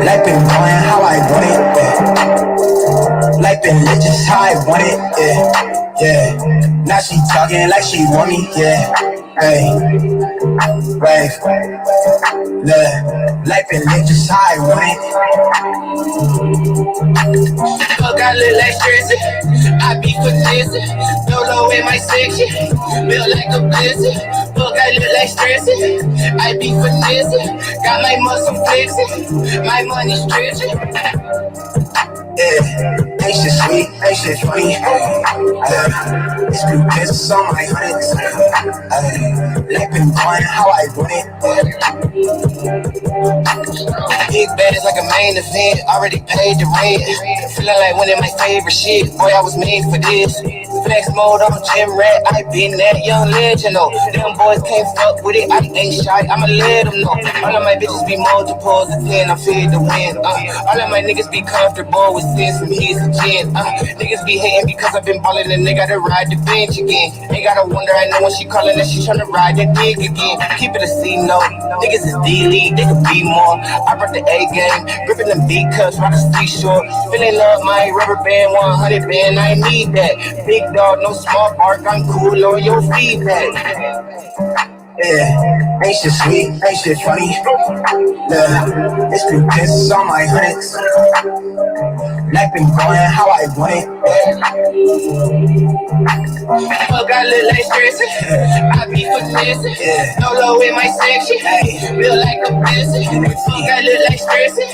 Life been going how I want it, yeah. Life been lit just how I want it, yeah. Yeah. Now she talking like she want me, yeah. Hey, wave, look. Life been lit just how I want it. Fuck, I look like stressing. I be finessing. Dolo in my section. Built like a blizzard. Fuck, I look like stressing. I be finessing. Got my muscle flexing. My money stretching. Yeah, ain't shit sweet, ain't shit funny. It's blue pencils on my hundreds. Life been going how I want it. Big bad is like a main event. Already paid the rent. Feeling like one of my favorite shit. Boy, I was made for this. Flex mode on gym rat. I been that young legend, oh. Them boys can't fuck with it. I ain't shy, I'ma let them know. All of my bitches be multiples of 10. I'm fed to win. All of my niggas be comfortable with 10 from his and 10. Niggas be hating because I've been ballin' and they gotta ride the bench again. They gotta wonder, I know when she callin' that she tryna ride the dick again. Keep it a C note. Niggas is D-League, they could be more. I brought the A game, gripping them B cups, by the seashore. Feeling love, my rubber band, 100 band, I need that. Big dog, no small bark, I'm cool on your feedback. Yeah, ain't shit sweet, ain't shit funny. Look, it's blue pencils on my hundreds. Life been going how I want it. Fuck, I look like stressing. I be finessing. Dolo in my section. Built like a blizzard. Fuck, I look like stressing.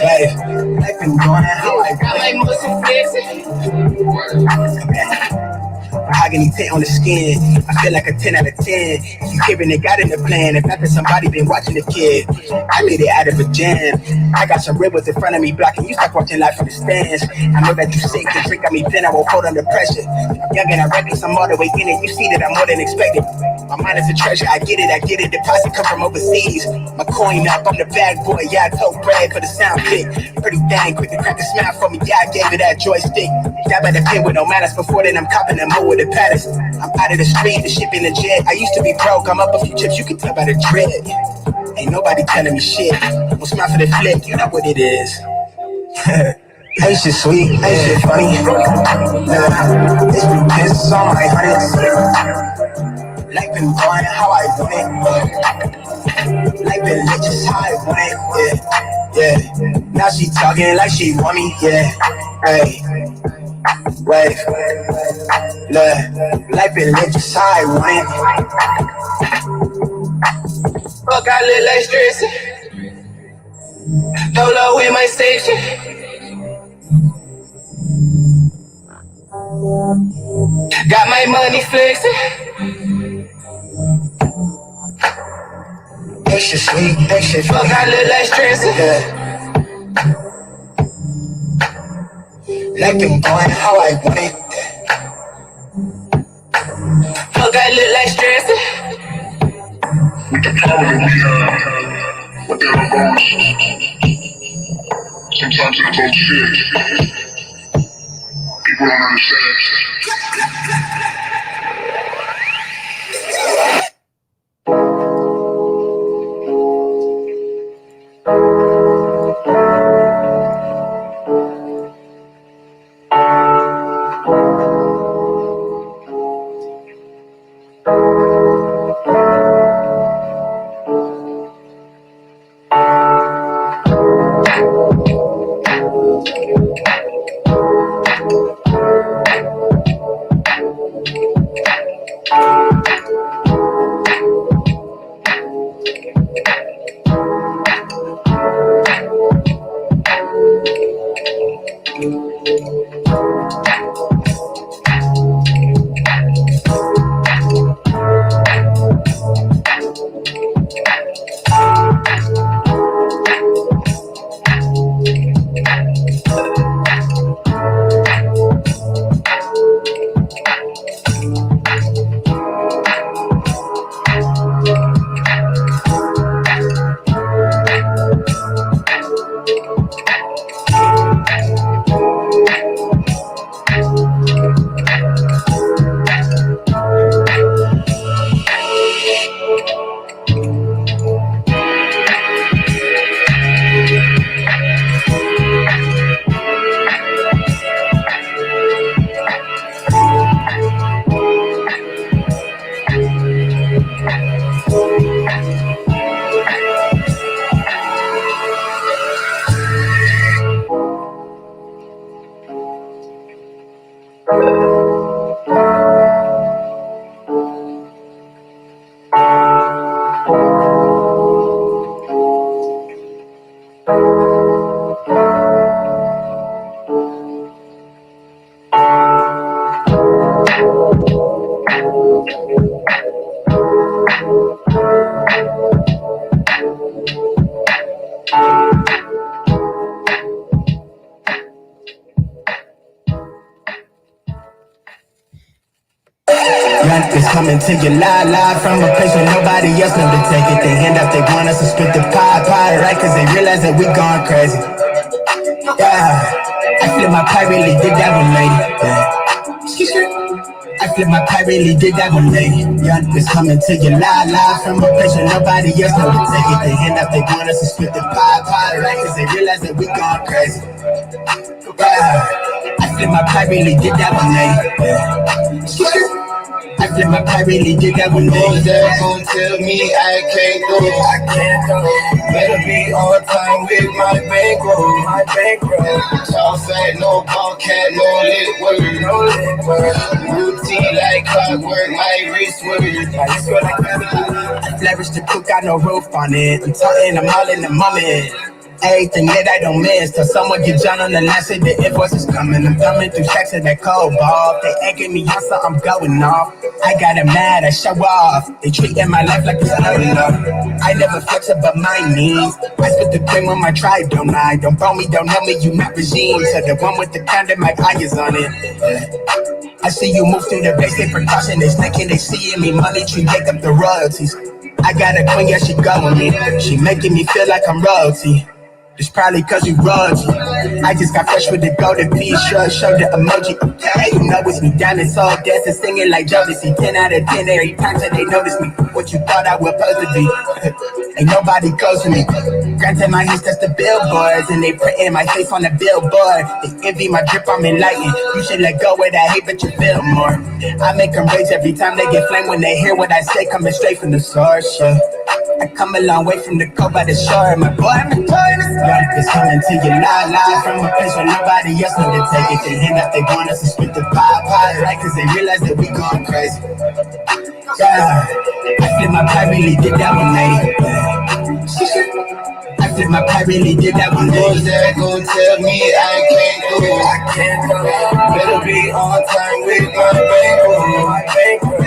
Life been going how I Got my muscle flexing. Mahogany tint on the skin. I feel like a 10 out of 10. If you hearing it, got in the plan. If after somebody been watching the kid, I made it out of a jam. I got some rivers in front of me blocking. You stop watching live from the stands. I know that you sick. The drink got me thin. I won't hold under pressure. I'm young and I'm ready. I'm all the way in it. You see that I'm more than expected. My mind is a treasure. I get it. Deposit come from overseas. My coin up. I'm the bag boy. Yeah, I told Brad for the sound kick. Pretty dang quick to crack a smile for me. Yeah, I gave it that joystick. Dab at the pin with no manners. Before then, I'm copping them more with the palace. I'm out of the street, the ship in the jet. I used to be broke, I'm up a few chips, you can tell by the dread. Ain't nobody telling me shit. We'll smile for the flick, you know what it is. Ain't shit sweet, ain't shit funny. Nah, it's blue pencils on my hundreds. Life been going how I want it. Life been lit just how I want it. Yeah, yeah. Now she talking like she want me. Yeah, hey. Wave, look, life been lit just how I want it. Fuck, I look like stressing. Dolo in my section. Got my money flexing. Ain't shit sweet, ain't shit Fuck, funny. I look like stressing. Yeah. Life been going how I want it. Fuck, I look like stressing. With the power that we have, but there are ghosts. Sometimes it's bullshit. People don't understand. Young is coming to you live from a place where nobody else know to take it. They hand up, they want us to split the pie, right? Cause they realize that we gone crazy. Yeah, I flip my pie, really did that one, lady. Yeah. I flip my pie, really did that one, lady. Young is coming to you live from a place where nobody else know to take it. They hand up, they want us to split the pie, right? Cause they realize that we gone crazy. Yeah, I flip my pie, really did that one, lady. Yeah. I flip my pie, really did that one, lady. Who's that gon' tell me I can't go? I can't go. Better be on time with my bankroll. My bankroll. Talk fat, no ball cat, no lit word. No lit word. Routine like clockwork, my wrist work. I flourish the cook, got no roof on it. I'm talking, I'm all in the moment. Everything that I don't miss. Till someone get John on the line, say the invoice is coming. I'm thumbing through checks at that cold ball. They egging me on, so I'm going off. I got them mad, I show off. They treating my life like it's not enough. I never flex above my knees. I spit the cream on my tribe, don't I? Don't bro me, don't know me, you not regime. So the one with the condom, my eye is on it. I see you move through the base, they precaution, they snaking, they seeing me. Money tree, make up the royalties. I got a queen, yeah, she go with me. She making me feel like I'm royalty. It's probably cause you royalty. I just got fresh with the golden piece, show the emoji. Okay, you know it's me, diamond soul dancing, singing like Jodeci. 10 out of 10 every time that they notice me. What you thought I was supposed to be. Ain't nobody close to me. Granted, my hits that's the billboards, and they printing my face on the billboard. They envy my drip, I'm enlightened. You should let go of that hate, but you feel more. I make them rage every time they get flamed when they hear what I say, coming straight from the source. Yeah. I come a long way from the coast by the shore. My boy, I'm enjoying this. Young is coming to you live from a place where nobody else know to take it. They hand up, they want us to split the pie, right? Cause they realize that we gone crazy. Yeah, I flip my pie, really did that one, lady. I flip my pie, really did that one, Who's lady. that gon' tell me I can't go? I can't go. Better be on time with my bankroll. My bankroll.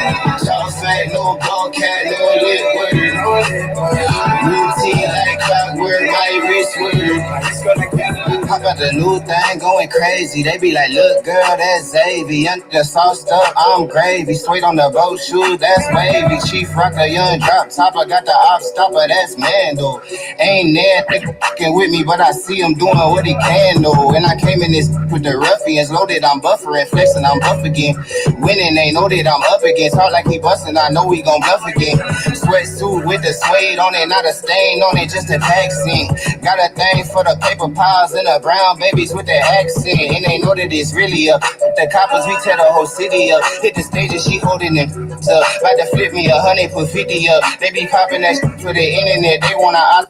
Talk fat, no ball cat, no lit word. No lit word. Routine like clockwork, my wrist work. How about the new thing going crazy? They be like, look girl, that's Xavier. Young the sauced up, I'm gravy. Sweet on the boat shoes, that's wavy. Chief rocker, young drop topper. Got the off stopper, that's Mando. Ain't there fucking with me, but I see him doing what he can do. And I came in this with the ruffians, loaded, I'm buffering, flexing, I'm buff again. Winning, they know that I'm up against. Talk like he busting, I know we gon' bluff again. Sweatsuit with the suede on it, not a stain on it, just a vaccine. Got a thing for the paper piles and the brown babies with the accent. And they know that it's really up. With the coppers, we tear the whole city up. Hit the stage and she holding it up. About to flip me 100, put 50 up. They be popping that shit for the internet. They wanna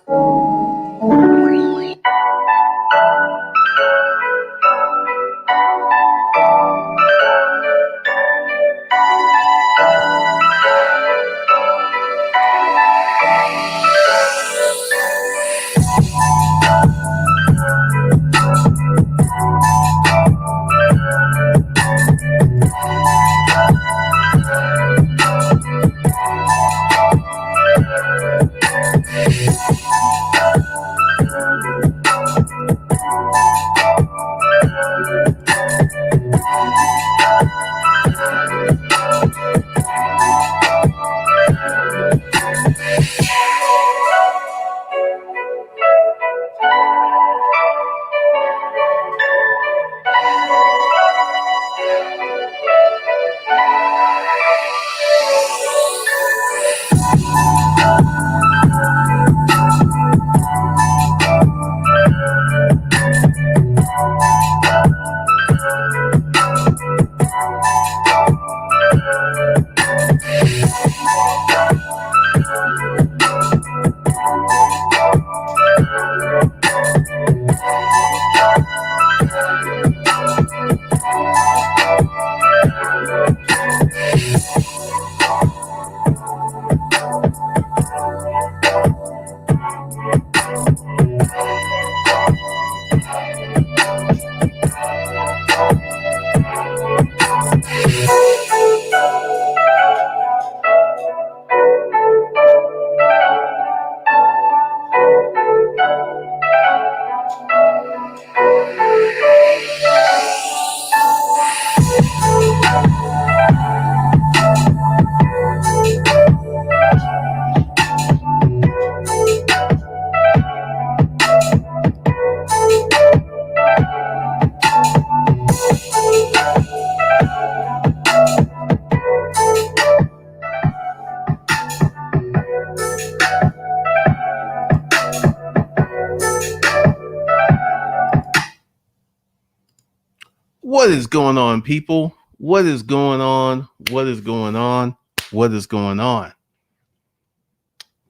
What is going on, people? What is going on? What is going on? What is going on?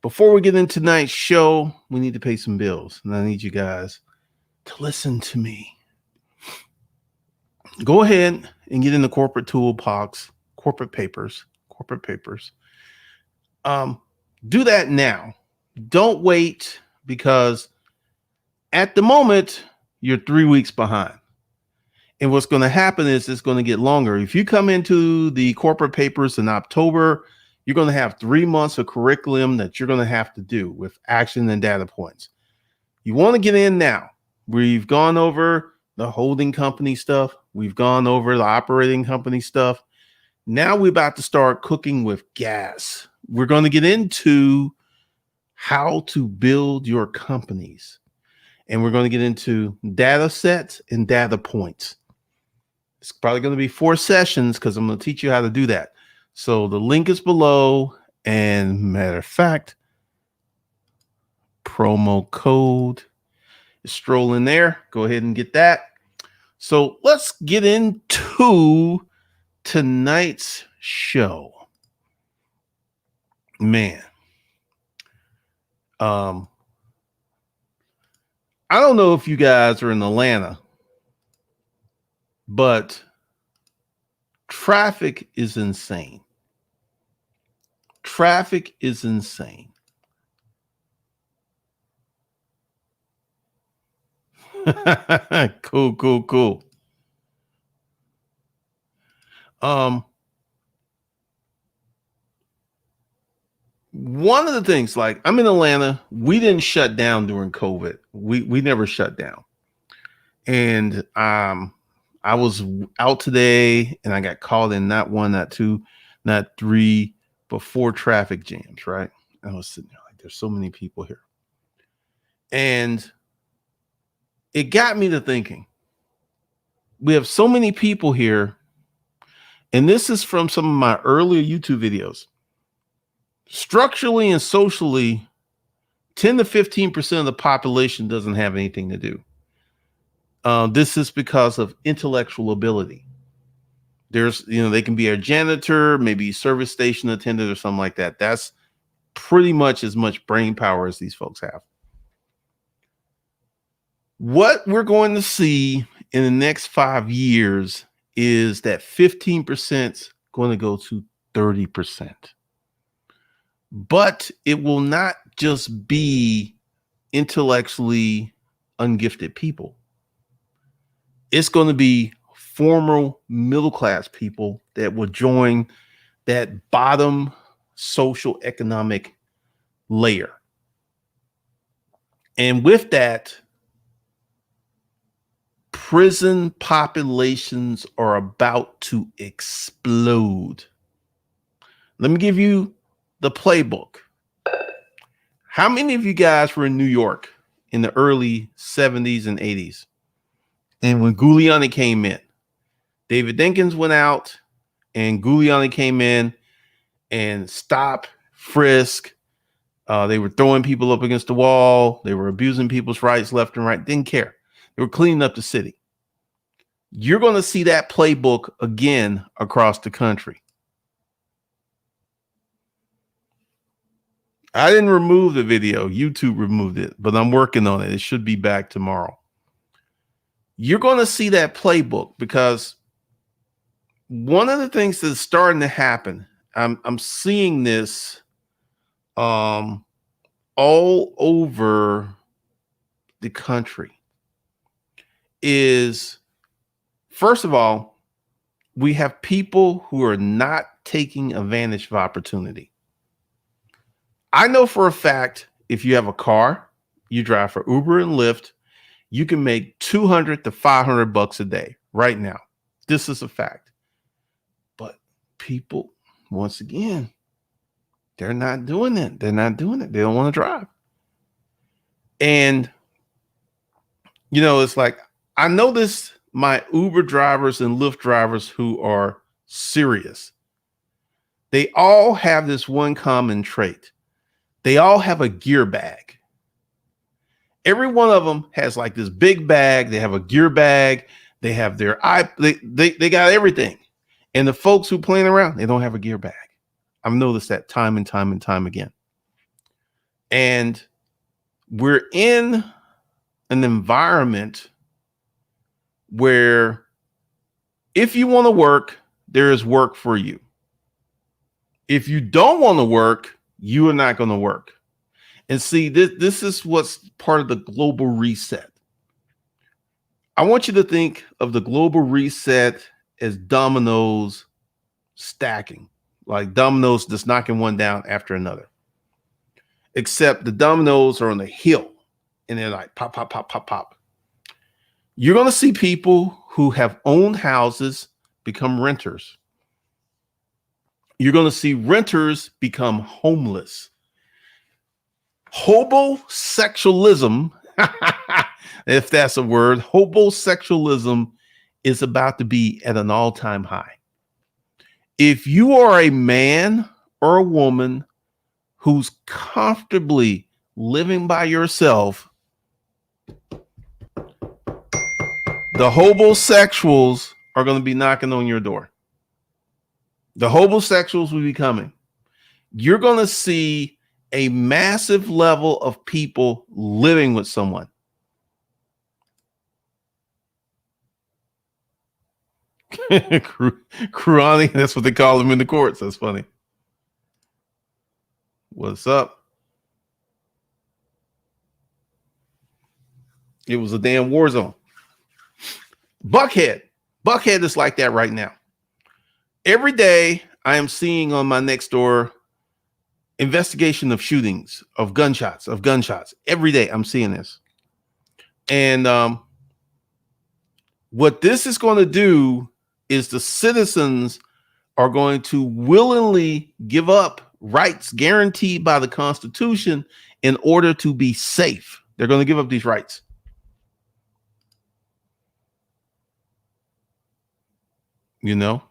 Before we get into tonight's show, we need to pay some bills, and I need you guys to listen to me. Go ahead and get in the corporate toolbox, corporate papers. Do that now. Don't wait, because at the moment, you're 3 weeks behind. And what's going to happen is it's going to get longer. If you come into the corporate papers in October, you're going to have 3 months of curriculum that you're going to have to do with action and data points. You want to get in now. We've gone over the holding company stuff. We've gone over the operating company stuff. Now we're about to start cooking with gas. We're going to get into how to build your companies. And we're going to get into data sets and data points. It's probably going to be 4 sessions because I'm going to teach you how to do that. So the link is below. And matter of fact, promo code is strolling there. Go ahead and get that. So let's get into tonight's show. Man. I don't know if you guys are in Atlanta, but traffic is insane. Traffic is insane. Cool. One of the things, like, I'm in Atlanta, we didn't shut down during COVID. We never shut down. And I was out today and I got called in not 1, not 2, not 3, but 4 traffic jams, right? I was sitting there like, there's so many people here. And it got me to thinking, we have so many people here. And this is from some of my earlier YouTube videos. Structurally and socially, 10 to 15% of the population doesn't have anything to do. This is because of intellectual ability. There's, they can be a janitor, maybe service station attendant or something like that. That's pretty much as much brain power as these folks have. What we're going to see in the next 5 years is that 15% going to go to 30%. But it will not just be intellectually ungifted people. It's going to be former middle-class people that will join that bottom social economic layer. And with that, prison populations are about to explode. Let me give you the playbook. How many of you guys were in New York in the early 70s and 80s? And when Giuliani came in, David Dinkins went out and Giuliani came in and stopped, frisk. They were throwing people up against the wall. They were abusing people's rights left and right. Didn't care. They were cleaning up the city. You're going to see that playbook again across the country. I didn't remove the video. YouTube removed it, but I'm working on it. It should be back tomorrow. You're going to see that playbook because one of the things that's starting to happen, I'm seeing this all over the country, is, first of all, we have people who are not taking advantage of opportunity. I know for a fact, if you have a car, you drive for Uber and Lyft, you can make $200 to $500 a day right now. This is a fact. But people, once again, they're not doing it. They're not doing it. They don't want to drive. And, it's like, I notice my Uber drivers and Lyft drivers who are serious. They all have this one common trait. They all have a gear bag. Every one of them has like this big bag. They have a gear bag. They have their they got everything. And the folks who playing around, they don't have a gear bag. I've noticed that time and time and time again. And we're in an environment where if you want to work, there is work for you. If you don't want to work, you are not going to work. And see, this is what's part of the global reset. I want you to think of the global reset as dominoes stacking, like dominoes just knocking one down after another. Except the dominoes are on the hill and they're like pop, pop, pop, pop, pop. You're going to see people who have owned houses become renters. You're going to see renters become homeless. Hobosexualism, if that's a word, hobosexualism is about to be at an all-time high. If you are a man or a woman who's comfortably living by yourself, the hobosexuals are going to be knocking on your door. The hobosexuals will be coming. You're going to see a massive level of people living with someone. Kurani, that's what they call them in the courts. That's funny. What's up? It was a damn war zone. Buckhead is like that right now. Every day I am seeing on my next door investigation of shootings, of gunshots. Every day I'm seeing this. And what this is going to do is the citizens are going to willingly give up rights guaranteed by the Constitution in order to be safe. They're going to give up these rights. You know?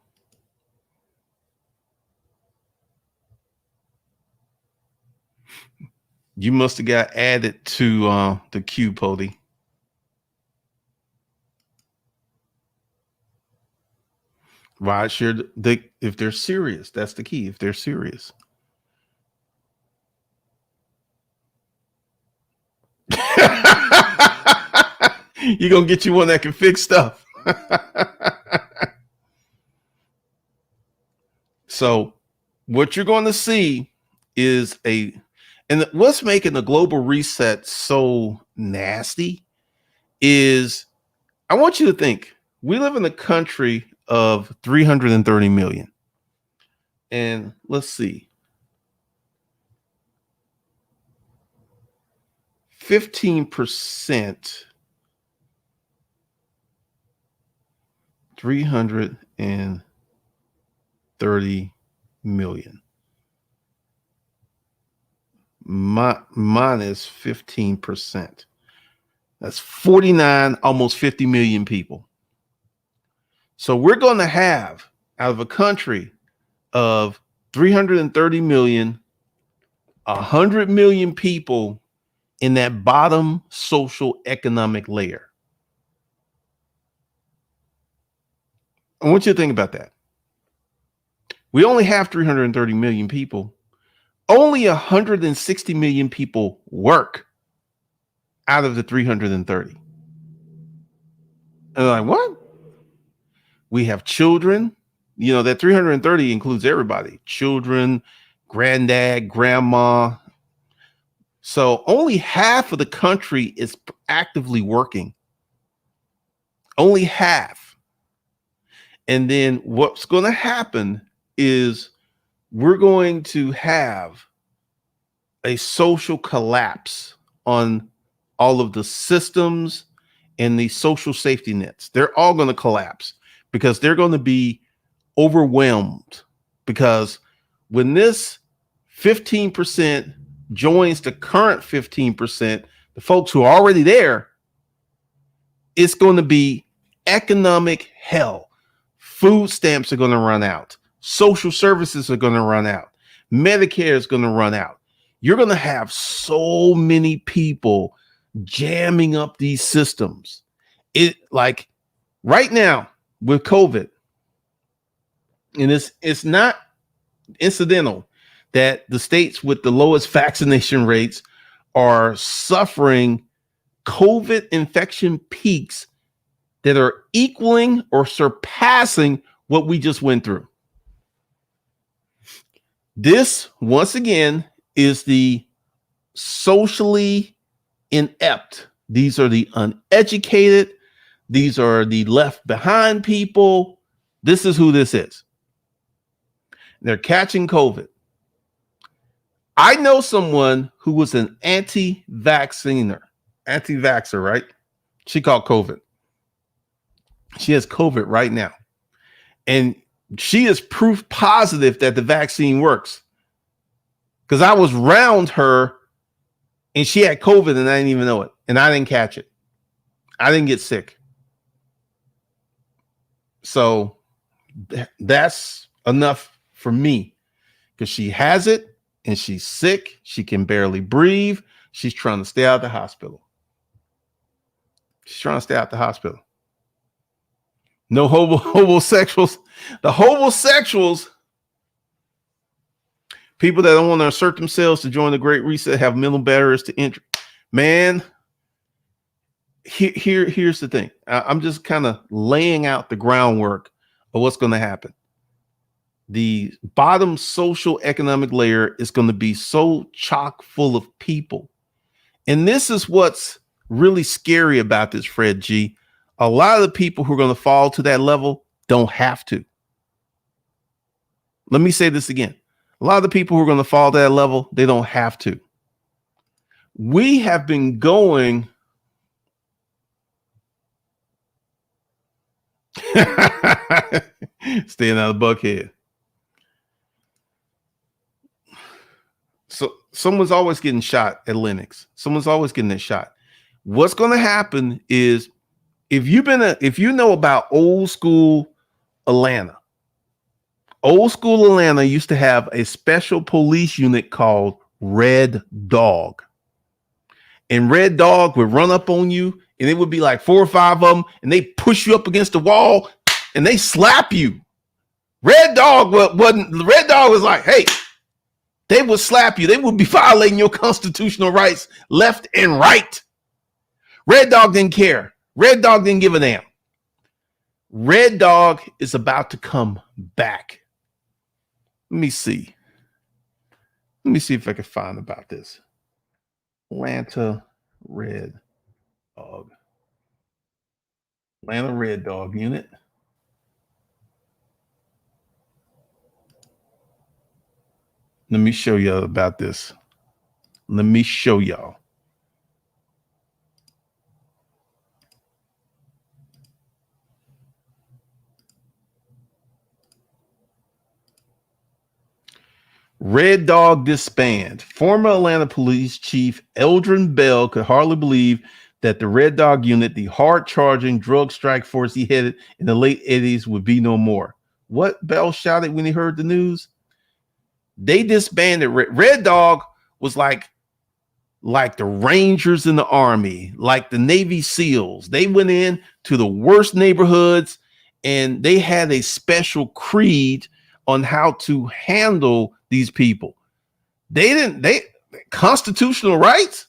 You must have got added to the queue, Pody. Right, sure. If they're serious, that's the key. If they're serious. You're going to get you one that can fix stuff. So what you're going to see is and what's making the global reset so nasty is, I want you to think, we live in a country of 330 million. And let's see. 15%, 330 million. Minus 15%. That's 49, almost 50 million people. So we're going to have, out of a country of 330 million, 100 million people in that bottom social economic layer. I want you to think about that. We only have 330 million people. Only 160 million people work out of the 330. And like, what? We have children. You know, that 330 includes everybody. Children, granddad, grandma. So only half of the country is actively working. Only half. And then what's going to happen is we're going to have a social collapse on all of the systems and the social safety nets. They're all going to collapse because they're going to be overwhelmed. Because when this 15% joins the current 15%, the folks who are already there, it's going to be economic hell. Food stamps are going to run out. Social services are going to run out. Medicare is going to run out. You're going to have so many people jamming up these systems. Right now with COVID, and it's not incidental that the states with the lowest vaccination rates are suffering COVID infection peaks that are equaling or surpassing what we just went through. This, once again, is the socially inept. These are the uneducated. These are the left behind people. This is who this is. They're catching COVID. I know someone who was an anti-vaxxer, right? She caught COVID. She has COVID right now. And she is proof positive that the vaccine works. Because I was around her and she had COVID and I didn't even know it. And I didn't catch it. I didn't get sick. So that's enough for me. Because she has it and she's sick. She can barely breathe. She's trying to stay out of the hospital. She's trying to stay out of the hospital. No homosexuals. The homosexuals, people that don't want to assert themselves to join the Great Reset, have mental barriers to entry. Man, here's the thing. I'm just kind of laying out the groundwork of what's going to happen. The bottom social economic layer is going to be so chock full of people. And this is what's really scary about this, Fred G. A lot of the people who are going to fall to that level don't have to. Let me say this again. A lot of the people who are going to fall to that level, they don't have to. We have been going. Staying out of Buckhead. So someone's always getting shot at Lennox. Someone's always getting that shot. What's going to happen is if you know about old school Atlanta used to have a special police unit called Red Dog. And Red Dog would run up on you and it would be like 4 or 5 of them and they push you up against the wall and they slap you. Red Dog was like, hey, they would slap you. They would be violating your constitutional rights left and right. Red Dog didn't care. Red Dog didn't give a damn. Red Dog is about to come back. Let me see if I can find about this. Atlanta Red Dog. Atlanta Red Dog unit. Let me show you about this. Let me show y'all. Red Dog disband. Former Atlanta Police Chief Eldrin Bell could hardly believe that the Red Dog unit, the hard-charging drug strike force he headed in the late 80s, would be no more. What Bell shouted when he heard the news? They disbanded. Red Dog was like the Rangers in the Army, like the Navy SEALs. They went in to the worst neighborhoods and they had a special creed on how to handle these people. They constitutional rights.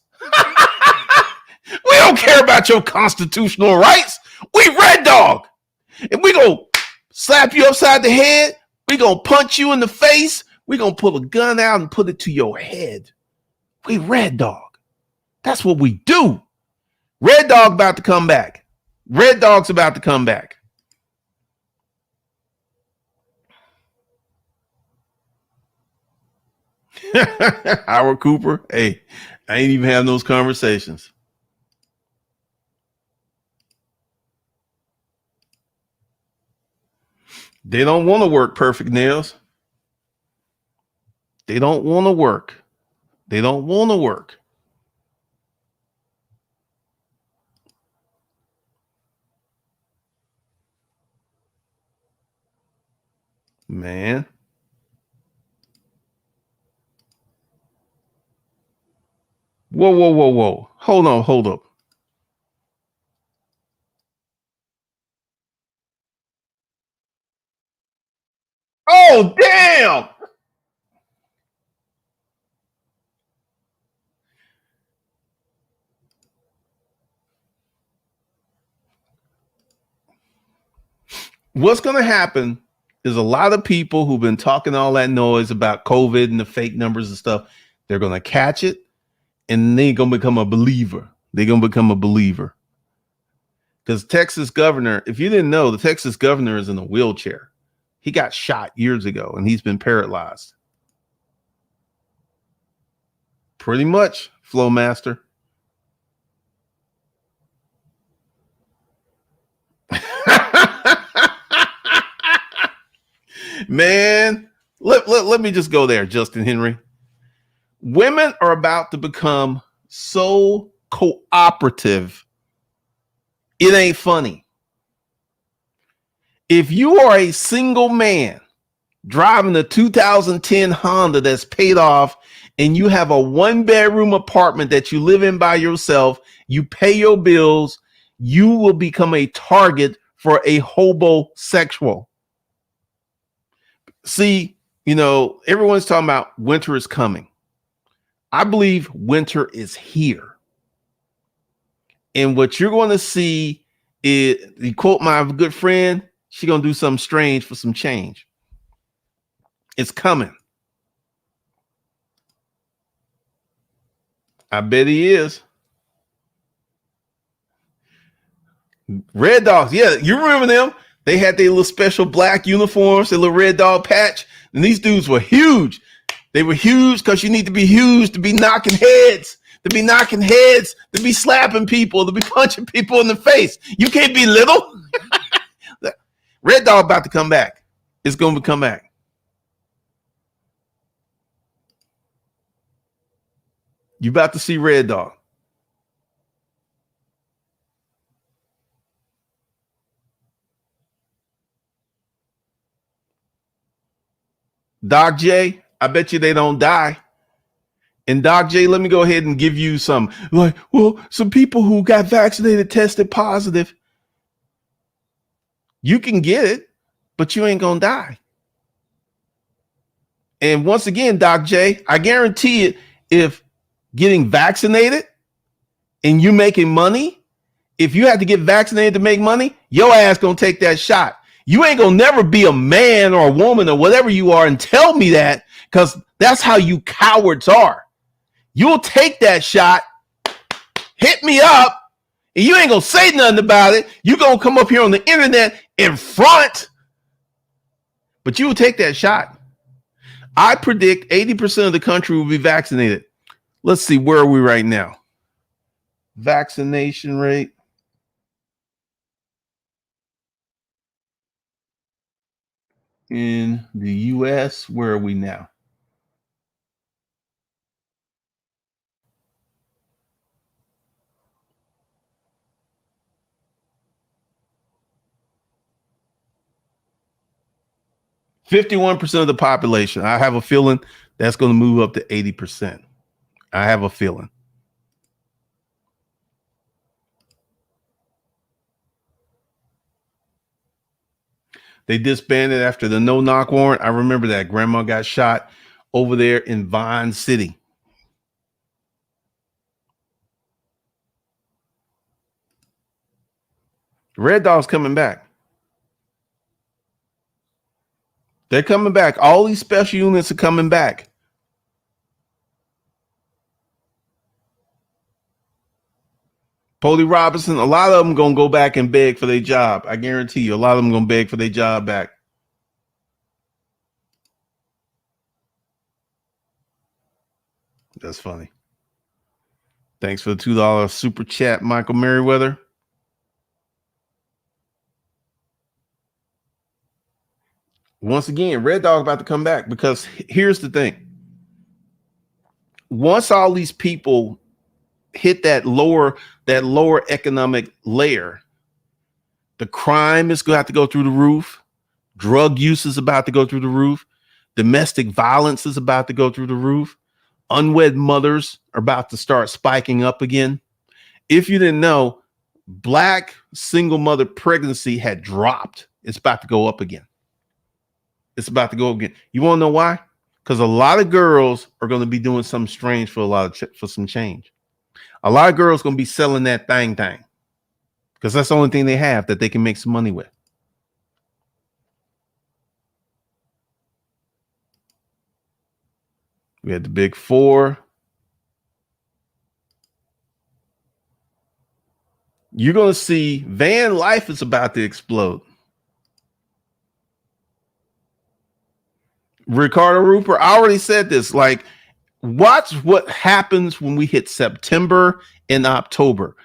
We don't care about your constitutional rights. We Red Dog. And we gonna slap you upside the head. We gonna punch you in the face. We gonna pull a gun out and put it to your head. We Red Dog. That's what we do. Red Dog about to come back. Red Dog's about to come back. Howard Cooper. Hey, I ain't even having those conversations. They don't want to work, Perfect Nails. They don't want to work. They don't want to work. Man. Whoa. Hold up. Oh, damn. What's going to happen is a lot of people who've been talking all that noise about COVID and the fake numbers and stuff, they're going to catch it and they're going to become a believer. They're going to become a believer. Because Texas governor, if you didn't know, the Texas governor is in a wheelchair. He got shot years ago and he's been paralyzed. Pretty much, Flowmaster. Man, let me just go there, Justin Henry. Women are about to become so cooperative. It ain't funny. If you are a single man driving a 2010 Honda that's paid off and you have a 1-bedroom apartment that you live in by yourself, you pay your bills, you will become a target for a hobosexual. See, you know, everyone's talking about winter is coming. I believe winter is here. And what you're going to see is, you quote my good friend, she's going to do something strange for some change. It's coming. I bet he is. Red Dogs. Yeah, you remember them? They had their little special black uniforms, their little red dog patch. And these dudes were huge. They were huge because you need to be huge to be knocking heads, to be slapping people, to be punching people in the face. You can't be little. Red Dog about to come back. It's going to come back. You about to see Red Dog. Doc J, I bet you they don't die. And Doc J, let me go ahead and give you some, like, well, some people who got vaccinated tested positive. You can get it, but you ain't gonna die. And once again, Doc J, I guarantee it, if getting vaccinated and you making money, if you have to get vaccinated to make money, your ass gonna take that shot. You ain't gonna never be a man or a woman or whatever you are and tell me that, because that's how you cowards are. You'll take that shot, hit me up, and you ain't gonna say nothing about it. You gonna come up here on the internet in front, but you will take that shot. I predict 80% of the country will be vaccinated. Let's see, where are we right now? Vaccination rate. In the US, where are we now? %51% of the population. I have a feeling that's going to move up to 80%. I have a feeling. They disbanded after the no-knock warrant. I remember that. Grandma got shot over there in Vine City. Red Dog's coming back. They're coming back. All these special units are coming back. Polly Robinson, a lot of them going to go back and beg for their job. I guarantee you, a lot of them going to beg for their job back. That's funny. Thanks for the $2 super chat, Michael Merriweather. Once again, Red Dog about to come back, because here's the thing. Once all these people hit that lower economic layer, the crime is going to have to go through the roof. Drug use is about to go through the roof. Domestic violence is about to go through the roof. Unwed mothers are about to start spiking up again. If you didn't know, Black single mother pregnancy had dropped. It's about to go up again. It's about to go again. You want to know why? Because a lot of girls are going to be doing something strange for for some change. A lot of girls going to be selling that thing because that's the only thing they have that they can make some money with. We had the big four. You're going to see van life is about to explode. Ricardo Rupert, I already said this. Like, watch what happens when we hit September and October.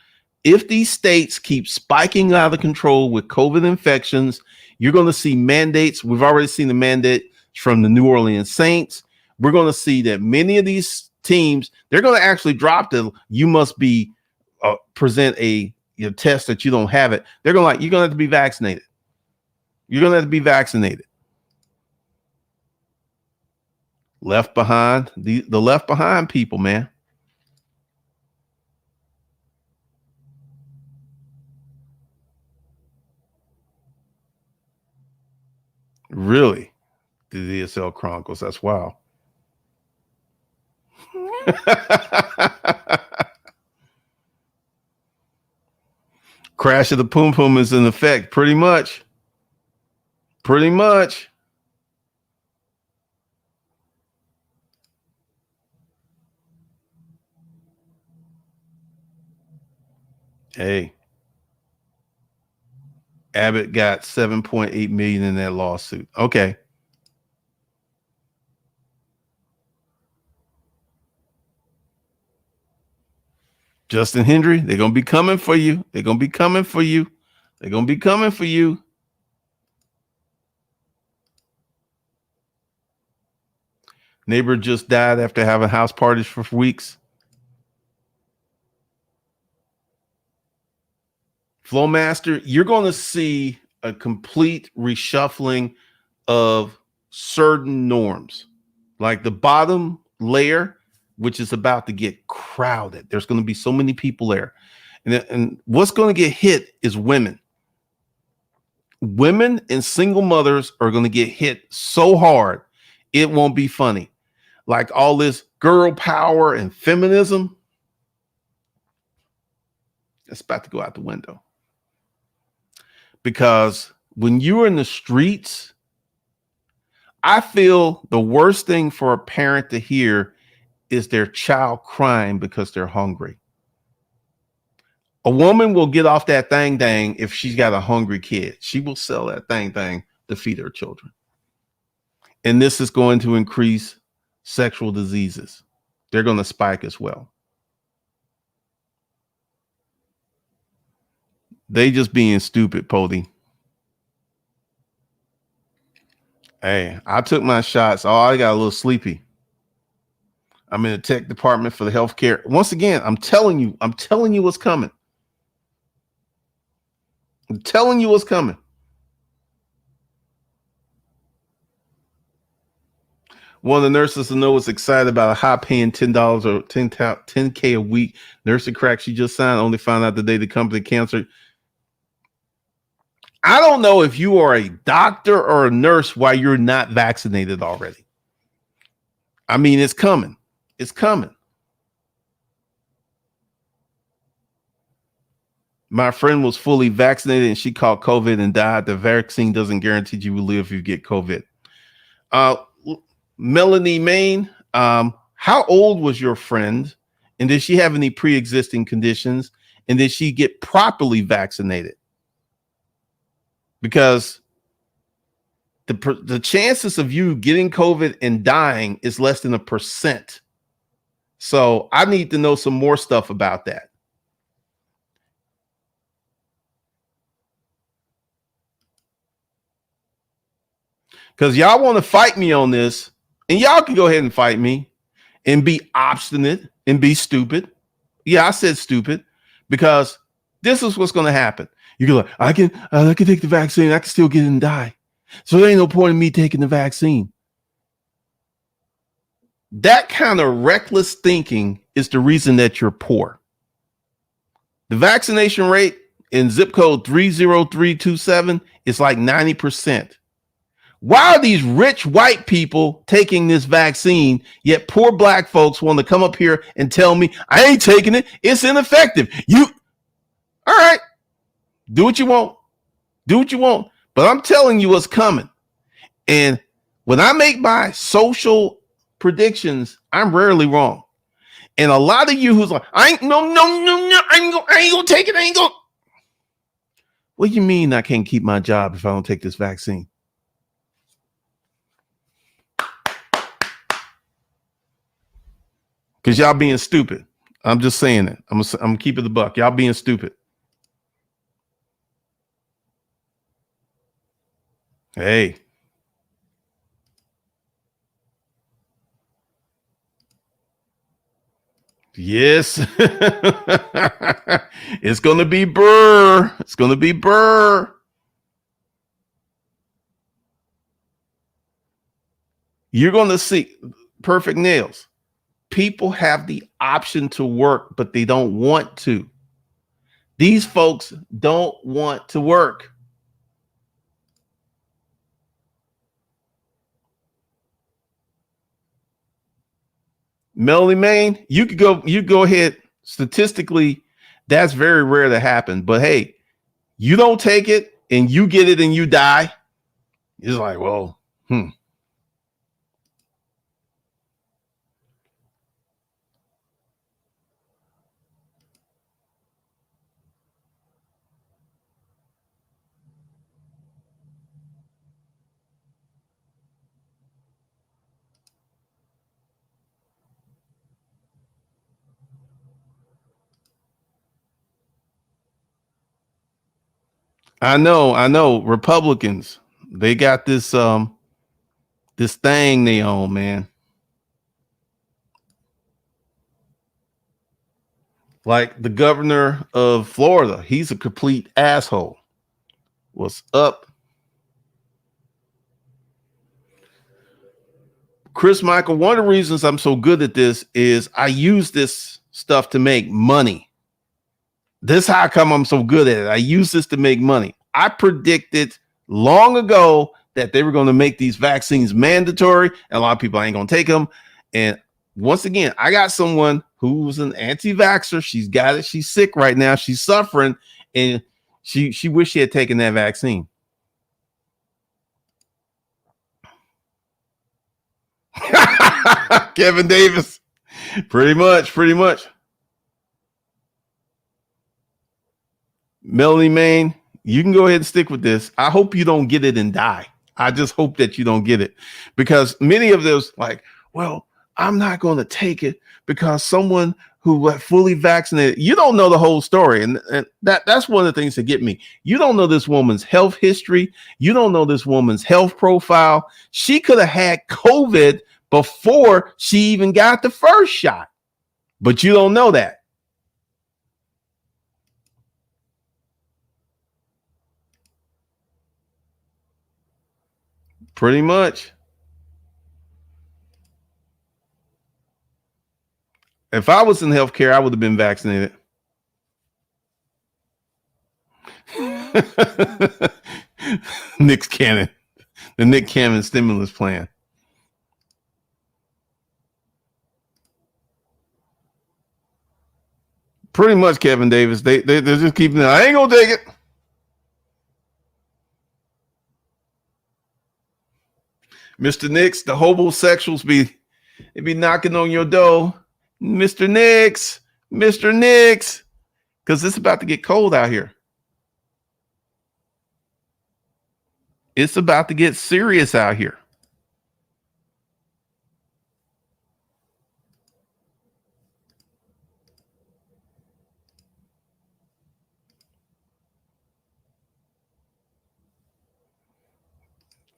If these states keep spiking out of control with COVID infections, you're going to see mandates. We've already seen the mandate from the New Orleans Saints. We're going to see that many of these teams, they're going to actually drop you must be present a test that you don't have it. They're going to you're going to have to be vaccinated. You're going to have to be vaccinated. Left behind, the left behind people, man. Really? The DSL Chronicles. That's wild. Crash of the Poom Poom is in effect, pretty much. Pretty much. Hey, Abbott got 7.8 million in that lawsuit. Okay. Justin Hendry, they're going to be coming for you. They're going to be coming for you. They're going to be coming for you. Neighbor just died after having house parties for weeks. Flowmaster, you're going to see a complete reshuffling of certain norms, like the bottom layer, which is about to get crowded. There's going to be so many people there. And what's going to get hit is women. Women and single mothers are going to get hit so hard, it won't be funny. Like all this girl power and feminism, it's about to go out the window. Because when you're in the streets, I feel the worst thing for a parent to hear is their child crying because they're hungry. A woman will get off that thing if she's got a hungry kid. She will sell that thing to feed her children. And this is going to increase sexual diseases. They're going to spike as well. They just being stupid, Pody. Hey, I took my shots. Oh, I got a little sleepy. I'm in the tech department for the healthcare. Once again, I'm telling you what's coming. I'm telling you what's coming. One of the nurses I know was excited about a high paying $10 or $10K a week nursing crack she just signed, only found out the day the company canceled. I don't know if you are a doctor or a nurse why you're not vaccinated already. I mean, it's coming. It's coming. My friend was fully vaccinated and she caught COVID and died. The vaccine doesn't guarantee you will live if you get COVID. Melanie Main, how old was your friend? And did she have any pre-existing conditions? And did she get properly vaccinated? Because the chances of you getting COVID and dying is less than 1%. So I need to know some more stuff about that. Because y'all want to fight me on this, and y'all can go ahead and fight me and be obstinate and be stupid. Yeah, I said stupid because this is what's going to happen. You go like, I can take the vaccine. I can still get it and die. So there ain't no point in me taking the vaccine. That kind of reckless thinking is the reason that you're poor. The vaccination rate in zip code 30327 is like 90%. Why are these rich white people taking this vaccine, yet poor black folks want to come up here and tell me I ain't taking it, it's ineffective? All right, do what you want. Do what you want. But I'm telling you what's coming. And when I make my social predictions, I'm rarely wrong. And a lot of you who's like, I ain't gonna take it. I ain't gonna. What do you mean I can't keep my job if I don't take this vaccine? Because y'all being stupid. I'm just saying it. I'm keeping the buck. Y'all being stupid. Hey. Yes. It's going to be Burr. It's going to be Burr. You're going to see perfect nails. People have the option to work, but they don't want to. These folks don't want to work. Melanie Main, you go ahead. Statistically, that's very rare to happen. But hey, you don't take it and you get it and you die. It's like, well, I know. Republicans, they got this this thing they own, man. Like the governor of Florida, he's a complete asshole. What's up? Chris Michael, one of the reasons I'm so good at this is I use this stuff to make money. This is how come I'm so good at it. I use this to make money. I predicted long ago that they were going to make these vaccines mandatory. And a lot of people ain't going to take them. And once again, I got someone who's an anti-vaxxer. She's got it. She's sick right now. She's suffering. And she wished she had taken that vaccine. Kevin Davis. Pretty much. Melanie Main, you can go ahead and stick with this. I hope you don't get it and die. I just hope that you don't get it, because many of those like, well, I'm not going to take it because someone who fully vaccinated, you don't know the whole story. And that's one of the things that get me. You don't know this woman's health history. You don't know this woman's health profile. She could have had COVID before she even got the first shot, but you don't know that. Pretty much. If I was in healthcare, I would have been vaccinated. Nick Cannon, the Nick Cannon stimulus plan. Pretty much, Kevin Davis. They're just keeping it. I ain't gonna take it. Mr. Nix, the homosexuals be knocking on your door. Mr. Nix, because it's about to get cold out here. It's about to get serious out here.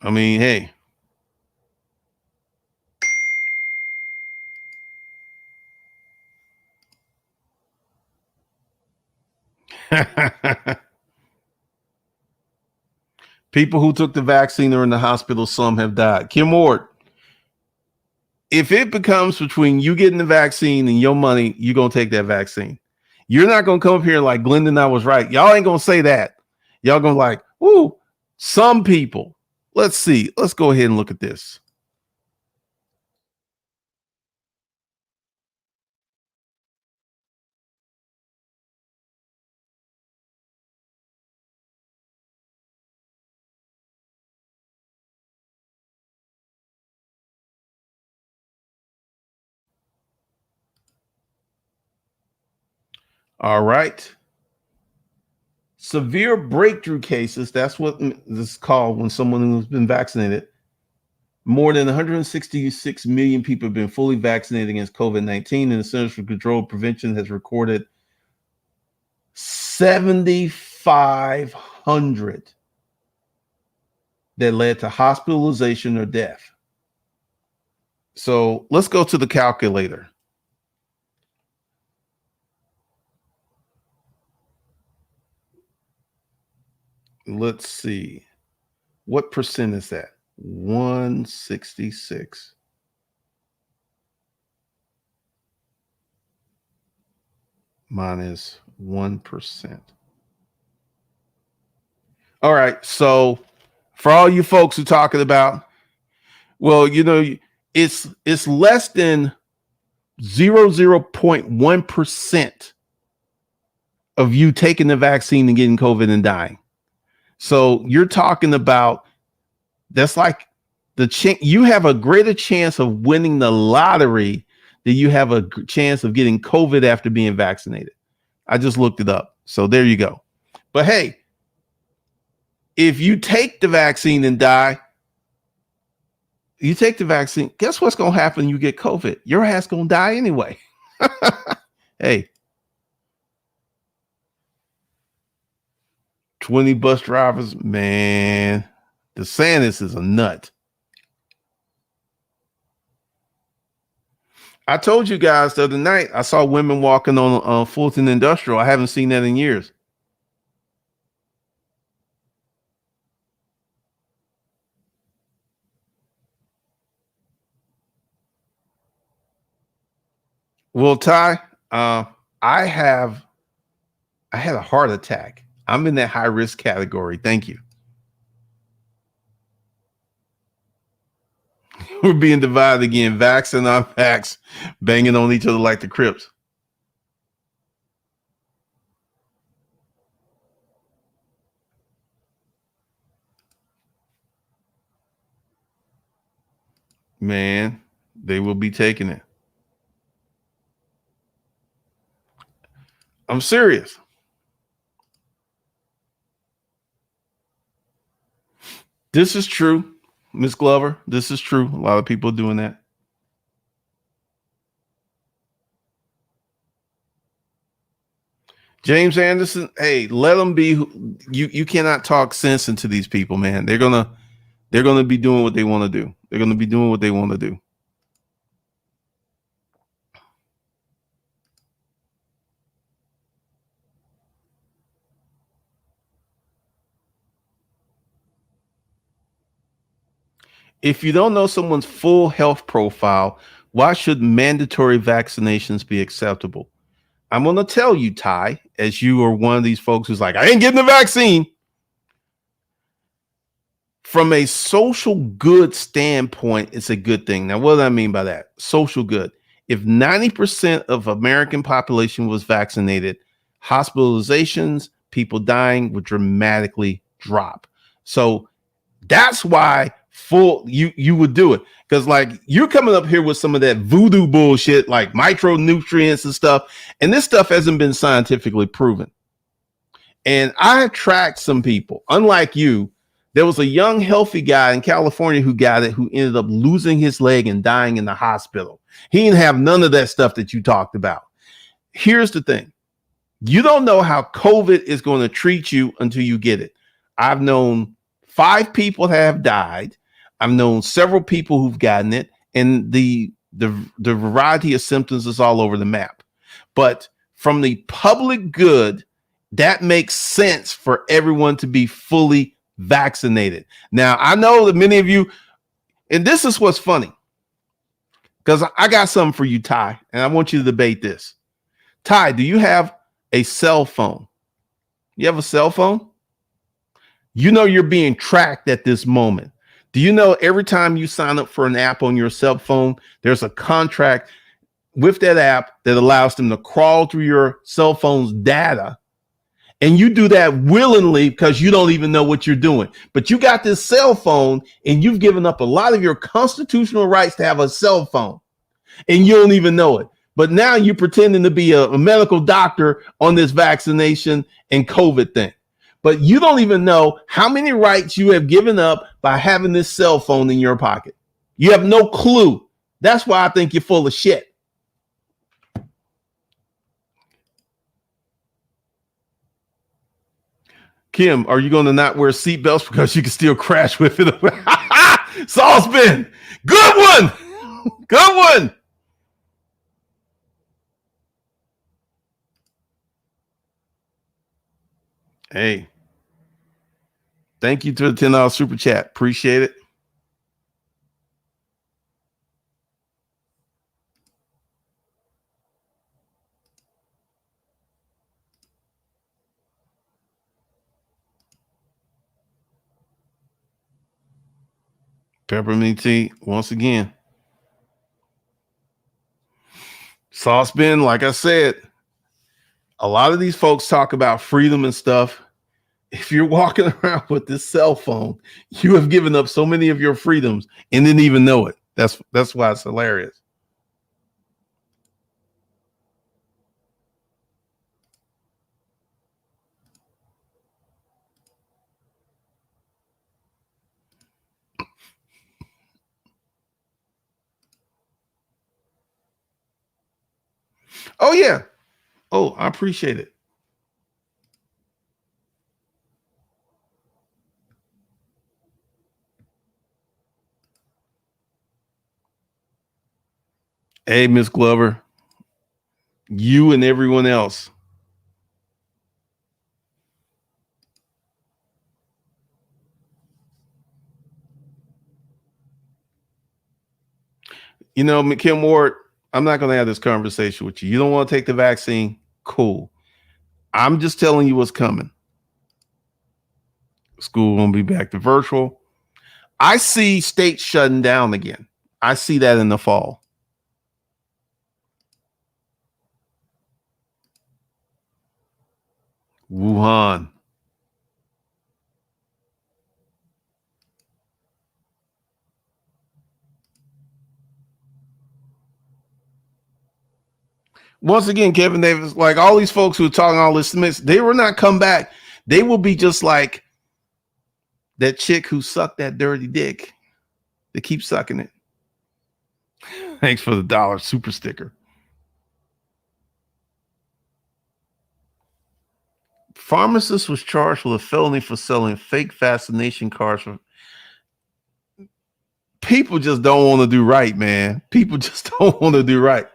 I mean, hey. People who took the vaccine are in the hospital. Some have died. Kim Ward, if it becomes between you getting the vaccine and your money, you're going to take that vaccine. You're not going to come up here like Glendon, I was right. Y'all ain't going to say that. Y'all going to like, ooh, some people. let's see. Let's go ahead and look at this. All right. Severe breakthrough cases. That's what this is called when someone who's been vaccinated. More than 166 million people have been fully vaccinated against COVID-19, and the Centers for Control and Prevention has recorded 7,500 that led to hospitalization or death. So let's go to the calculator. Let's see. What percent is that? 166 minus 1%. All right. So for all you folks who are talking about, well, you know, it's less than 0.1% of you taking the vaccine and getting COVID and dying. So you're talking about, that's like you have a greater chance of winning the lottery than you have a chance of getting COVID after being vaccinated. I just looked it up. So there you go. But hey, if you take the vaccine and die, you take the vaccine, guess what's going to happen? You get COVID. Your ass going to die anyway. Hey, 20 bus drivers, man, DeSantis is a nut. I told you guys the other night, I saw women walking on Fulton Industrial. I haven't seen that in years. Well, Ty, I had a heart attack. I'm in that high risk category. Thank you. We're being divided again. Vax and non-vax, banging on each other like the Crips. Man, they will be taking it. I'm serious. This is true, Miss Glover. This is true. A lot of people doing that. James Anderson, hey, let them be. You cannot talk sense into these people, man. They're gonna be doing what they want to do. They're gonna be doing what they want to do. If you don't know someone's full health profile, why should mandatory vaccinations be acceptable? I'm going to tell you, Ty, as you are one of these folks who's like, I ain't getting the vaccine. From a social good standpoint, it's a good thing. Now, what do I mean by that? Social good. If 90% of American population was vaccinated, hospitalizations, people dying would dramatically drop. So that's why you would do it, because like you're coming up here with some of that voodoo bullshit like micronutrients and stuff, and this stuff hasn't been scientifically proven. And I have tracked some people, unlike you. There was a young healthy guy in California who got it, who ended up losing his leg and dying in the hospital. He didn't have none of that stuff that you talked about. Here's the thing. You don't know how COVID is going to treat you until you get it. I've known 5 people have died. I've known several people who've gotten it, and the variety of symptoms is all over the map. But from the public good, that makes sense for everyone to be fully vaccinated. Now, I know that many of you, and this is what's funny, because I got something for you, Ty, and I want you to debate this. Ty, do you have a cell phone? You have a cell phone? You know you're being tracked at this moment. Do you know every time you sign up for an app on your cell phone, there's a contract with that app that allows them to crawl through your cell phone's data? And you do that willingly because you don't even know what you're doing. But you got this cell phone and you've given up a lot of your constitutional rights to have a cell phone and you don't even know it. But now you're pretending to be a medical doctor on this vaccination and COVID thing. But you don't even know how many rights you have given up by having this cell phone in your pocket. You have no clue. That's why I think you're full of shit. Kim, are you going to not wear seatbelts because you can still crash with it? Saucepan, good one. Good one. Hey, thank you to the $10 super chat. Appreciate it. Peppermint tea, once again. Saucepan, like I said, a lot of these folks talk about freedom and stuff. If you're walking around with this cell phone, you have given up so many of your freedoms and didn't even know it. That's why it's hilarious. Oh, yeah. Oh, I appreciate it. Hey, Miss Glover, you and everyone else. You know, Kim Ward, I'm not going to have this conversation with you. You don't want to take the vaccine? Cool. I'm just telling you what's coming. School won't be back to virtual. I see states shutting down again. I see that in the fall. Wuhan. Once again, Kevin Davis, like all these folks who are talking all this mess, they will not come back. They will be just like that chick who sucked that dirty dick. They keep sucking it. Thanks for the $1 super sticker. Pharmacist was charged with a felony for selling fake vaccination cards. People just don't want to do right, man. People just don't want to do right.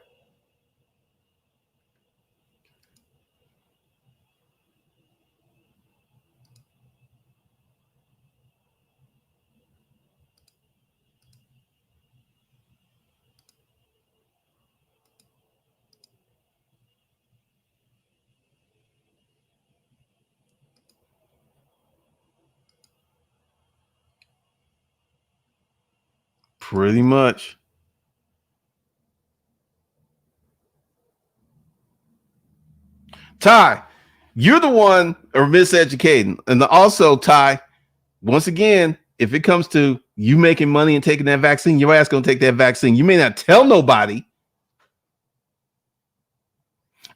Pretty much. Ty, you're the one or miseducating. And also, Ty, once again, if it comes to you making money and taking that vaccine, your ass gonna take that vaccine. You may not tell nobody.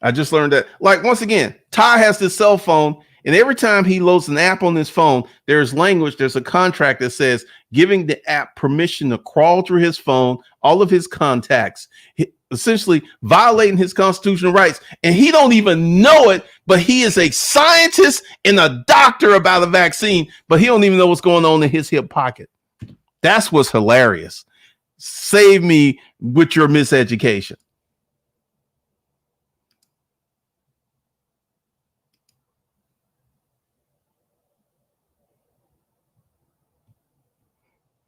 I just learned that. Like, once again, Ty has this cell phone, and every time he loads an app on his phone, there's language, there's a contract that says giving the app permission to crawl through his phone, all of his contacts, essentially violating his constitutional rights. And he don't even know it, but he is a scientist and a doctor about a vaccine, but he don't even know what's going on in his hip pocket. That's what's hilarious. Save me with your miseducation.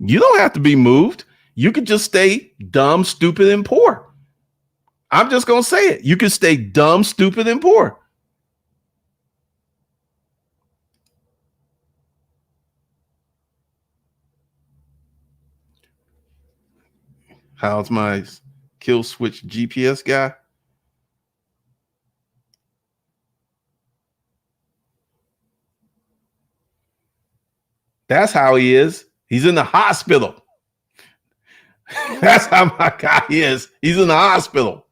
You don't have to be moved. You could just stay dumb, stupid, and poor. I'm just going to say it. You can stay dumb, stupid, and poor. How's my kill switch GPS guy? That's how he is. He's in the hospital. That's how my guy is. He's in the hospital.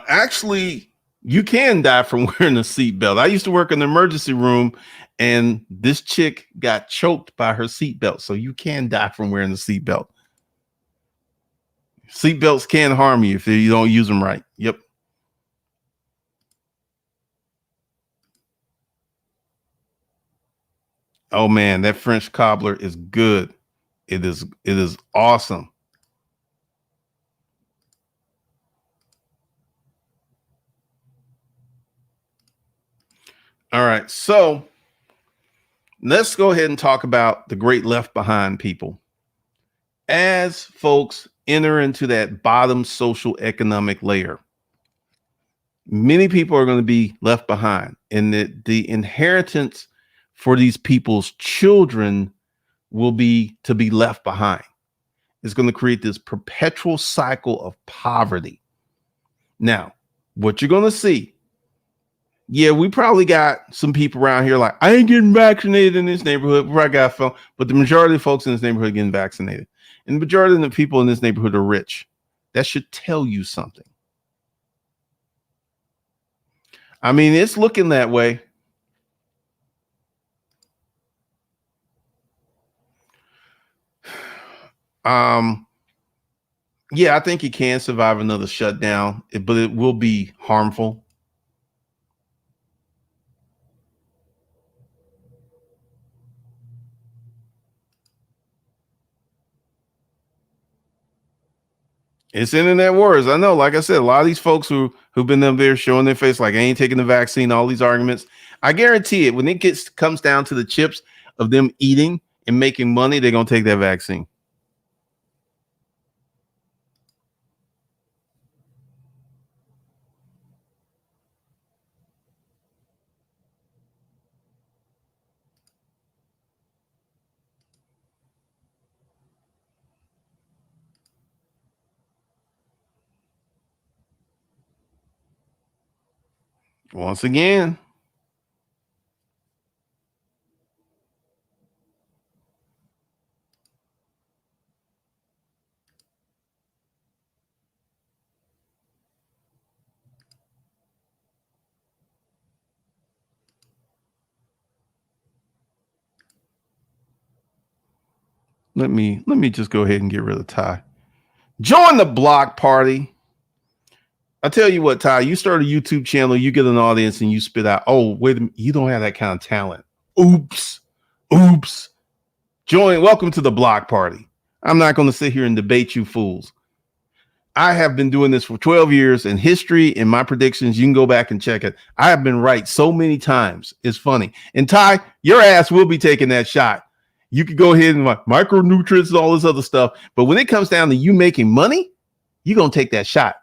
Actually, you can die from wearing a seatbelt. I used to work in the emergency room, and this chick got choked by her seatbelt. So you can die from wearing a seatbelt. Seatbelts can harm you if you don't use them right. Yep. Oh man, that French cobbler is good. It is awesome. All right, so let's go ahead and talk about the great left behind people. As folks enter into that bottom social economic layer, many people are going to be left behind, and the inheritance for these people's children will be to be left behind. It's going to create this perpetual cycle of poverty. Now, what you're going to see, yeah, we probably got some people around here like, I ain't getting vaccinated in this neighborhood where I got phone, but the majority of folks in this neighborhood are getting vaccinated. And the majority of the people in this neighborhood are rich. That should tell you something. I mean, it's looking that way. Yeah, I think he can survive another shutdown, but it will be harmful. It's internet wars. I know, like I said, a lot of these folks who've been up there showing their face like I ain't taking the vaccine, all these arguments. I guarantee it, when it comes down to the chips of them eating and making money, they're gonna take that vaccine. Once again, let me just go ahead and get rid of Ty. Join the block party. I tell you what, Ty, you start a YouTube channel, you get an audience, and you spit out, oh, wait a minute, you don't have that kind of talent. Oops. Welcome to the block party. I'm not going to sit here and debate you fools. I have been doing this for 12 years, and history and my predictions, you can go back and check it. I have been right so many times. It's funny. And Ty, your ass will be taking that shot. You could go ahead and like micronutrients and all this other stuff. But when it comes down to you making money, you're going to take that shot.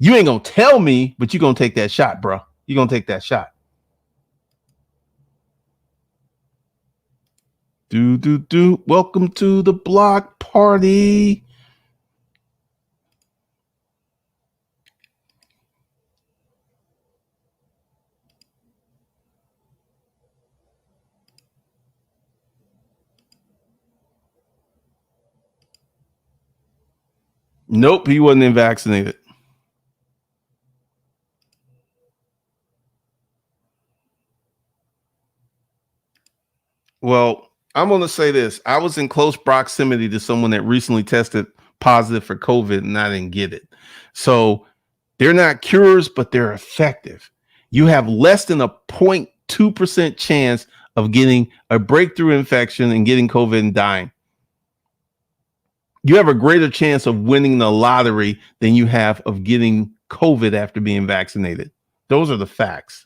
You ain't going to tell me, but you're going to take that shot, bro. You're going to take that shot. Welcome to the block party. Nope, he wasn't vaccinated. Well, I'm going to say this. I was in close proximity to someone that recently tested positive for COVID, and I didn't get it. So they're not cures, but they're effective. You have less than a 0.2% chance of getting a breakthrough infection and getting COVID and dying. You have a greater chance of winning the lottery than you have of getting COVID after being vaccinated. Those are the facts.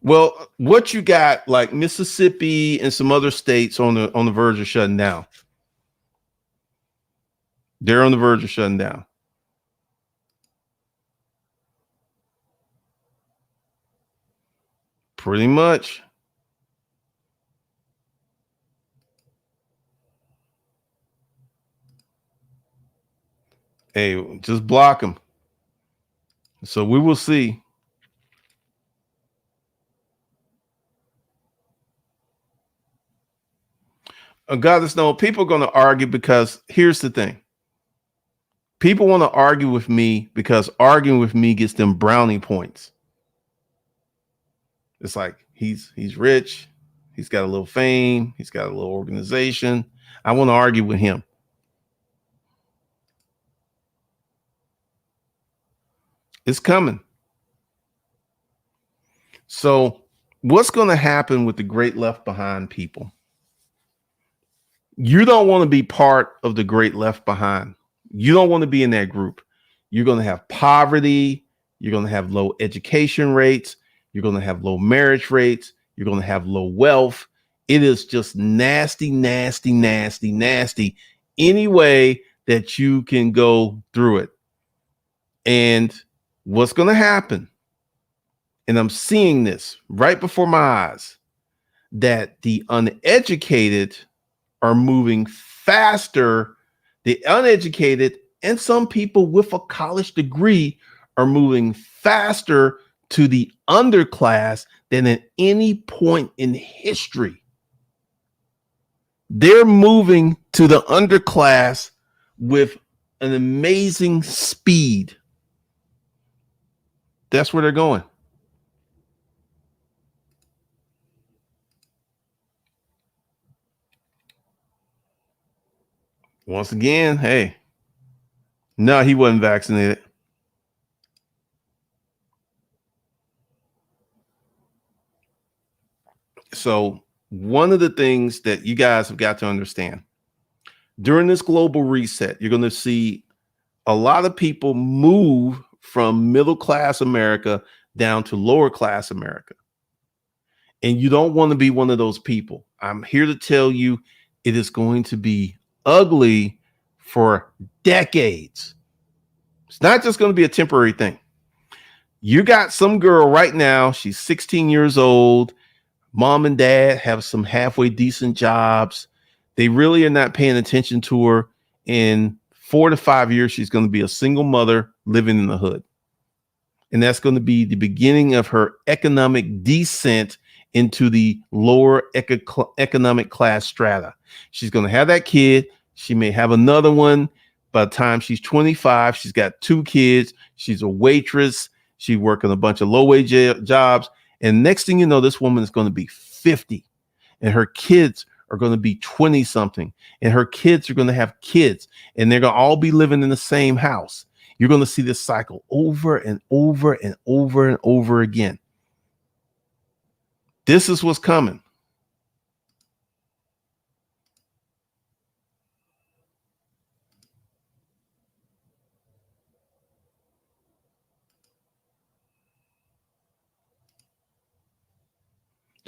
Well, what you got, like Mississippi and some other states on the verge of shutting down. They're on the verge of shutting down. Pretty much. Hey, just block them. So we will see. God, there's no people are going to argue because here's the thing. People want to argue with me because arguing with me gets them brownie points. It's like he's rich, he's got a little fame, he's got a little organization. I want to argue with him. It's coming. So, what's going to happen with the great left behind people? You don't want to be part of the great left behind. You don't want to be in that group. You're going to have poverty. You're going to have low education rates. You're going to have low marriage rates. You're going to have low wealth. It is just nasty, nasty, nasty, nasty. Any way that you can go through it. And what's going to happen? And I'm seeing this right before my eyes, that the uneducated are moving faster. The uneducated and some people with a college degree are moving faster to the underclass than at any point in history. They're moving to the underclass with an amazing speed. That's where they're going. Once again, hey, no, he wasn't vaccinated. So one of the things that you guys have got to understand during this global reset, you're going to see a lot of people move from middle class America down to lower class America. And you don't want to be one of those people. I'm here to tell you it is going to be ugly for decades. It's not just going to be a temporary thing. You got some girl right now, she's 16 years old. Mom and dad have some halfway decent jobs. They really are not paying attention to her. In 4 to 5 years, she's going to be a single mother living in the hood. And that's going to be the beginning of her economic descent into the lower economic class strata. She's going to have that kid. She may have another one. By the time she's 25, she's got 2 kids. She's a waitress. She's working a bunch of low-wage jobs. And next thing you know, this woman is going to be 50 and her kids are going to be 20 something and her kids are going to have kids and they're going to all be living in the same house. You're going to see this cycle over and over and over and over again. This is what's coming.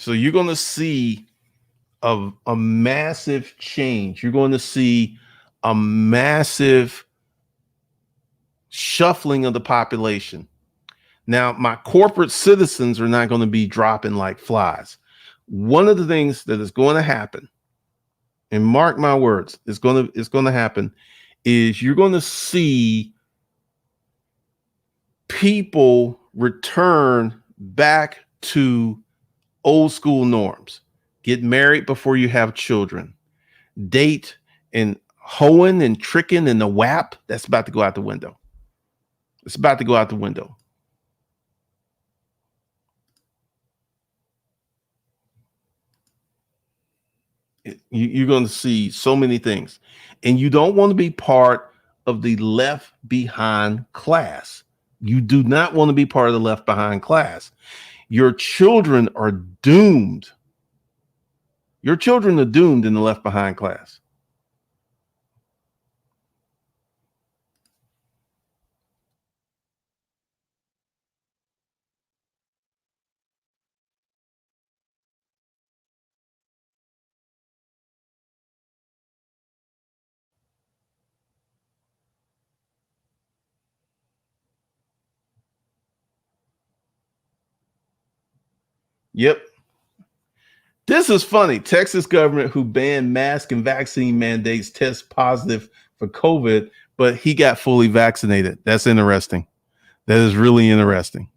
So you're going to see a massive change. You're going to see a massive shuffling of the population. Now, my corporate citizens are not going to be dropping like flies. One of the things that is going to happen, and mark my words, it's going to happen, is you're going to see people return back to old school norms. Get married before you have children. Date and hoeing and tricking and the WAP, that's about to go out the window. It's about to go out the window. You're going to see so many things. And you don't want to be part of the left behind class. You do not want to be part of the left behind class. Your children are doomed. Your children are doomed in the left behind class. Yep. This is funny. Texas government who banned mask and vaccine mandates test positive for COVID, but he got fully vaccinated. That's interesting. That is really interesting.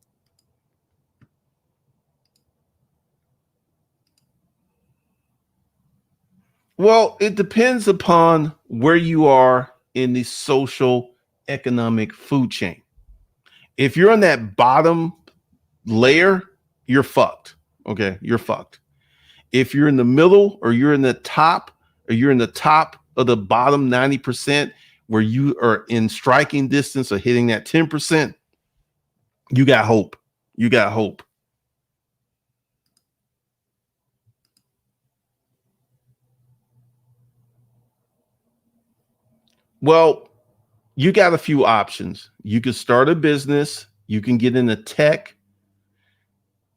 Well, it depends upon where you are in the social economic food chain. If you're on that bottom layer, you're fucked. Okay, you're fucked. If you're in the middle or you're in the top or you're in the top of the bottom 90% where you are in striking distance or hitting that 10%, you got hope. You got hope. Well, you got a few options. You can start a business, you can get into tech.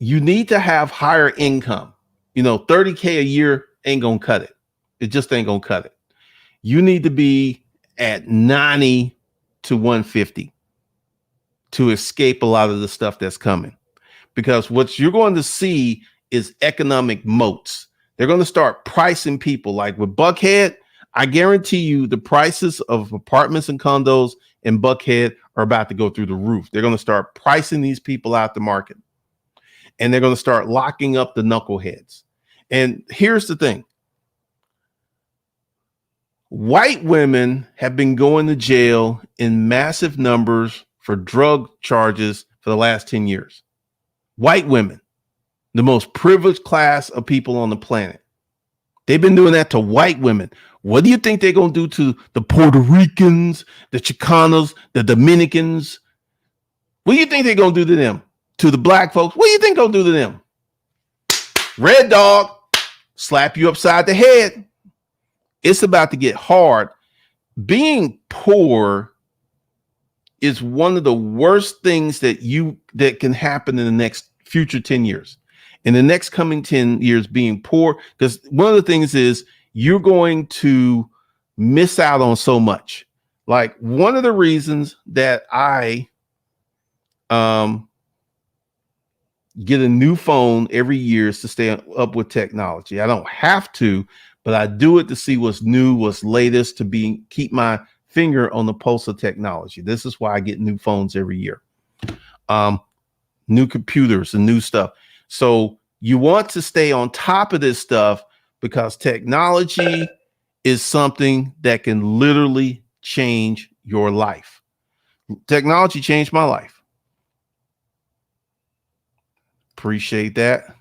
You need to have higher income. 30K a year ain't gonna cut it. It just ain't gonna cut it. You need to be at 90 to 150 to escape a lot of the stuff that's coming. Because what you're going to see is economic moats. They're going to start pricing people like with Buckhead. I guarantee you the prices of apartments and condos in Buckhead are about to go through the roof. They're going to start pricing these people out the market, and they're going to start locking up the knuckleheads. And here's the thing. White women have been going to jail in massive numbers for drug charges for the last 10 years. White women, the most privileged class of people on the planet. They've been doing that to white women. What do you think they're going to do to the Puerto Ricans, the Chicanos, the Dominicans? What do you think they're going to do to them? To the black folks? What do you think they'll do to them? Red dog, slap you upside the head. It's about to get hard. Being poor is one of the worst things that can happen in the next future 10 years. In the next coming 10 years, being poor, because one of the things is you're going to miss out on so much. Like one of the reasons that I get a new phone every year is to stay up with technology. I don't have to, but I do it to see what's new, what's latest, to keep my finger on the pulse of technology. This is why I get new phones every year, new computers and new stuff. So you want to stay on top of this stuff because technology is something that can literally change your life. Technology changed my life. Appreciate that.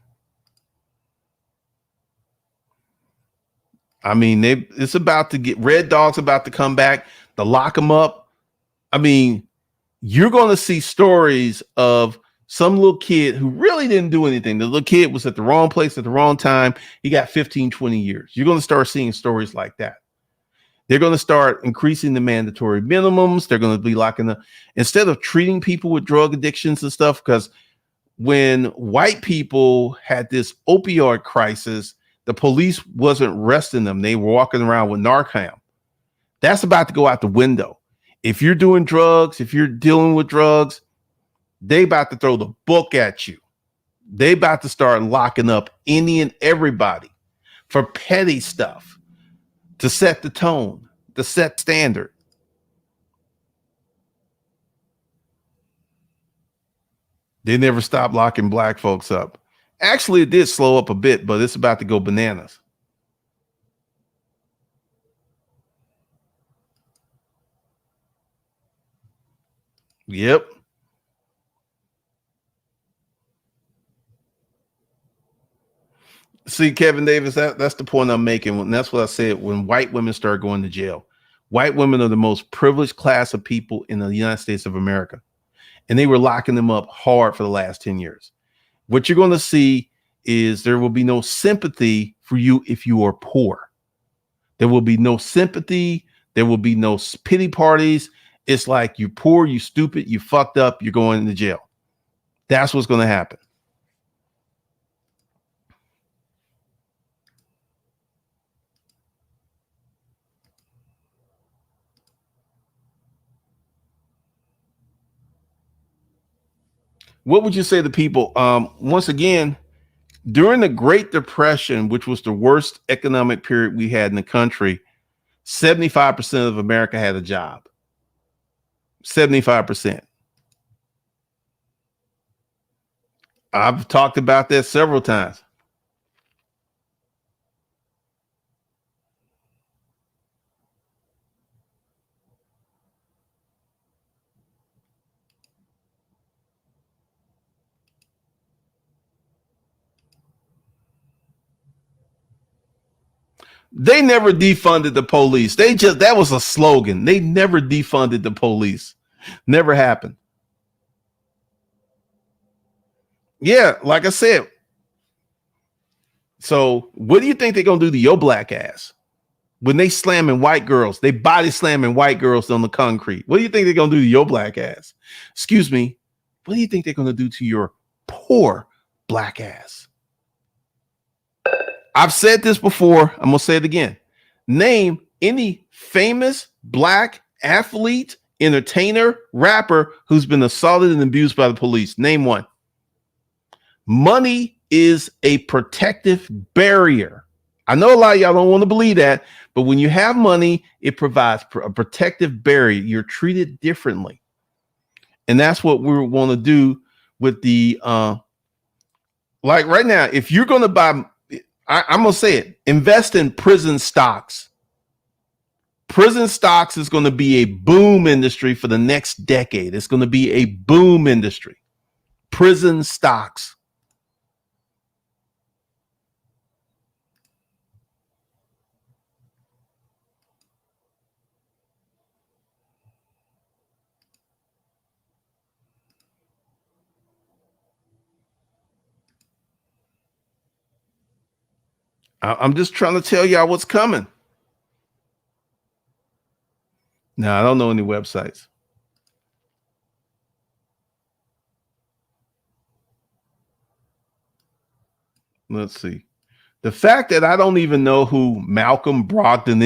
I mean, it's about to get Red Dog's about to come back to lock them up. I mean, you're going to see stories of some little kid who really didn't do anything. The little kid was at the wrong place at the wrong time. He got 15, 20 years. You're going to start seeing stories like that. They're going to start increasing the mandatory minimums. They're going to be locking up instead of treating people with drug addictions and stuff. Because when white people had this opioid crisis, the police wasn't arresting them. They were walking around with Narcan. That's about to go out the window. If you're doing drugs, if you're dealing with drugs, they about to throw the book at you. They about to start locking up any and everybody for petty stuff to set the tone, to set standard. They never stopped locking black folks up. Actually, it did slow up a bit, but it's about to go bananas. Yep. See, Kevin Davis, that's the point I'm making. And that's what I said when white women start going to jail. White women are the most privileged class of people in the United States of America. And they were locking them up hard for the last 10 years. What you're going to see is there will be no sympathy for you if you are poor. There will be no sympathy. There will be no pity parties. It's like you poor, you stupid, you fucked up, you're going into jail. That's what's going to happen. What would you say to people? Once again, During the Great Depression, which was the worst economic period we had in the country, 75% of America had a job. 75%. I've talked about that several times. They never defunded the police. That was a slogan. They never defunded the police. Never happened. Yeah, like I said. So what do you think they're going to do to your black ass? When they slamming white girls, they body slamming white girls on the concrete. What do you think they're going to do to your black ass? Excuse me. What do you think they're going to do to your poor black ass? I've said this before. I'm going to say it again. Name any famous black athlete, entertainer, rapper who's been assaulted and abused by the police. Name one. Money is a protective barrier. I know a lot of y'all don't want to believe that, but when you have money, it provides a protective barrier. You're treated differently. And that's what we want to do with the, like right now, if you're going to buy, I'm going to say it, invest in prison stocks. Prison stocks is going to be a boom industry for the next decade. It's going to be a boom industry. Prison stocks. I'm just trying to tell y'all what's coming. No, I don't know any websites. Let's see. The fact that I don't even know who Malcolm Brogdon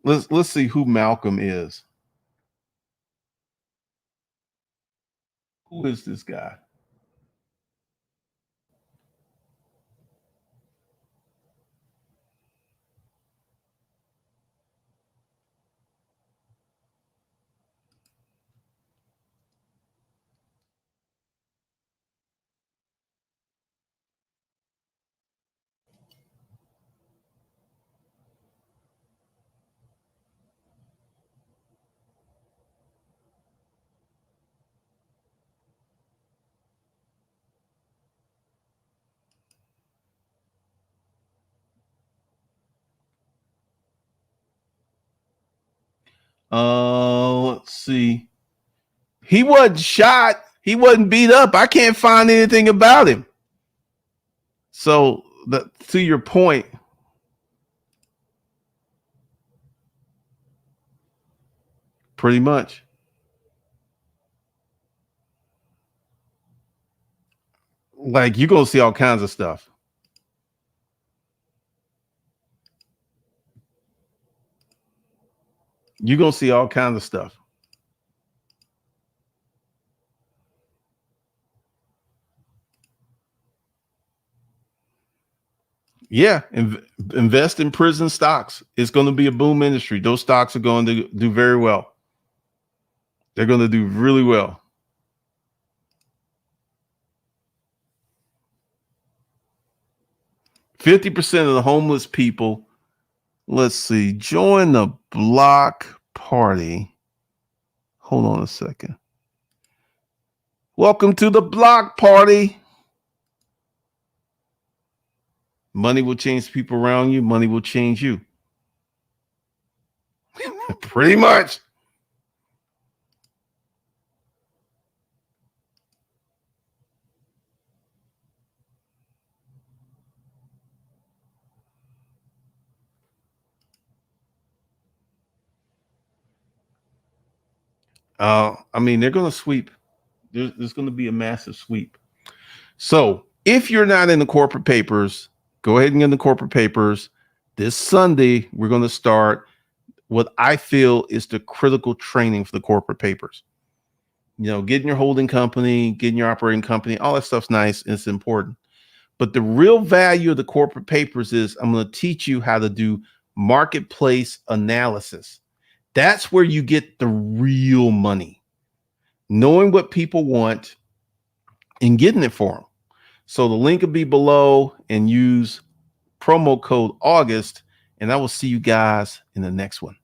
is. Let's see who Malcolm is. Who is this guy? Let's see. He wasn't shot. He wasn't beat up. I can't find anything about him. So to your point, pretty much. Like you're going to see all kinds of stuff. You're going to see all kinds of stuff. Yeah, invest in prison stocks. It's going to be a boom industry. Those stocks are going to do very well. They're going to do really well. %50 of the homeless people. Let's see. Join the block party. Hold on a second. Welcome to the block party. Money will change people around you. Money will change you. Pretty much. I mean, they're going to sweep. There's going to be a massive sweep. So if you're not in the corporate papers, go ahead and get in the corporate papers. This Sunday, we're going to start what I feel is the critical training for the corporate papers. You know, getting your holding company, getting your operating company, all that stuff's nice. And it's important. But the real value of the corporate papers is I'm going to teach you how to do marketplace analysis. That's where you get the real money, knowing what people want and getting it for them. So the link will be below, and use promo code August, and I will see you guys in the next one.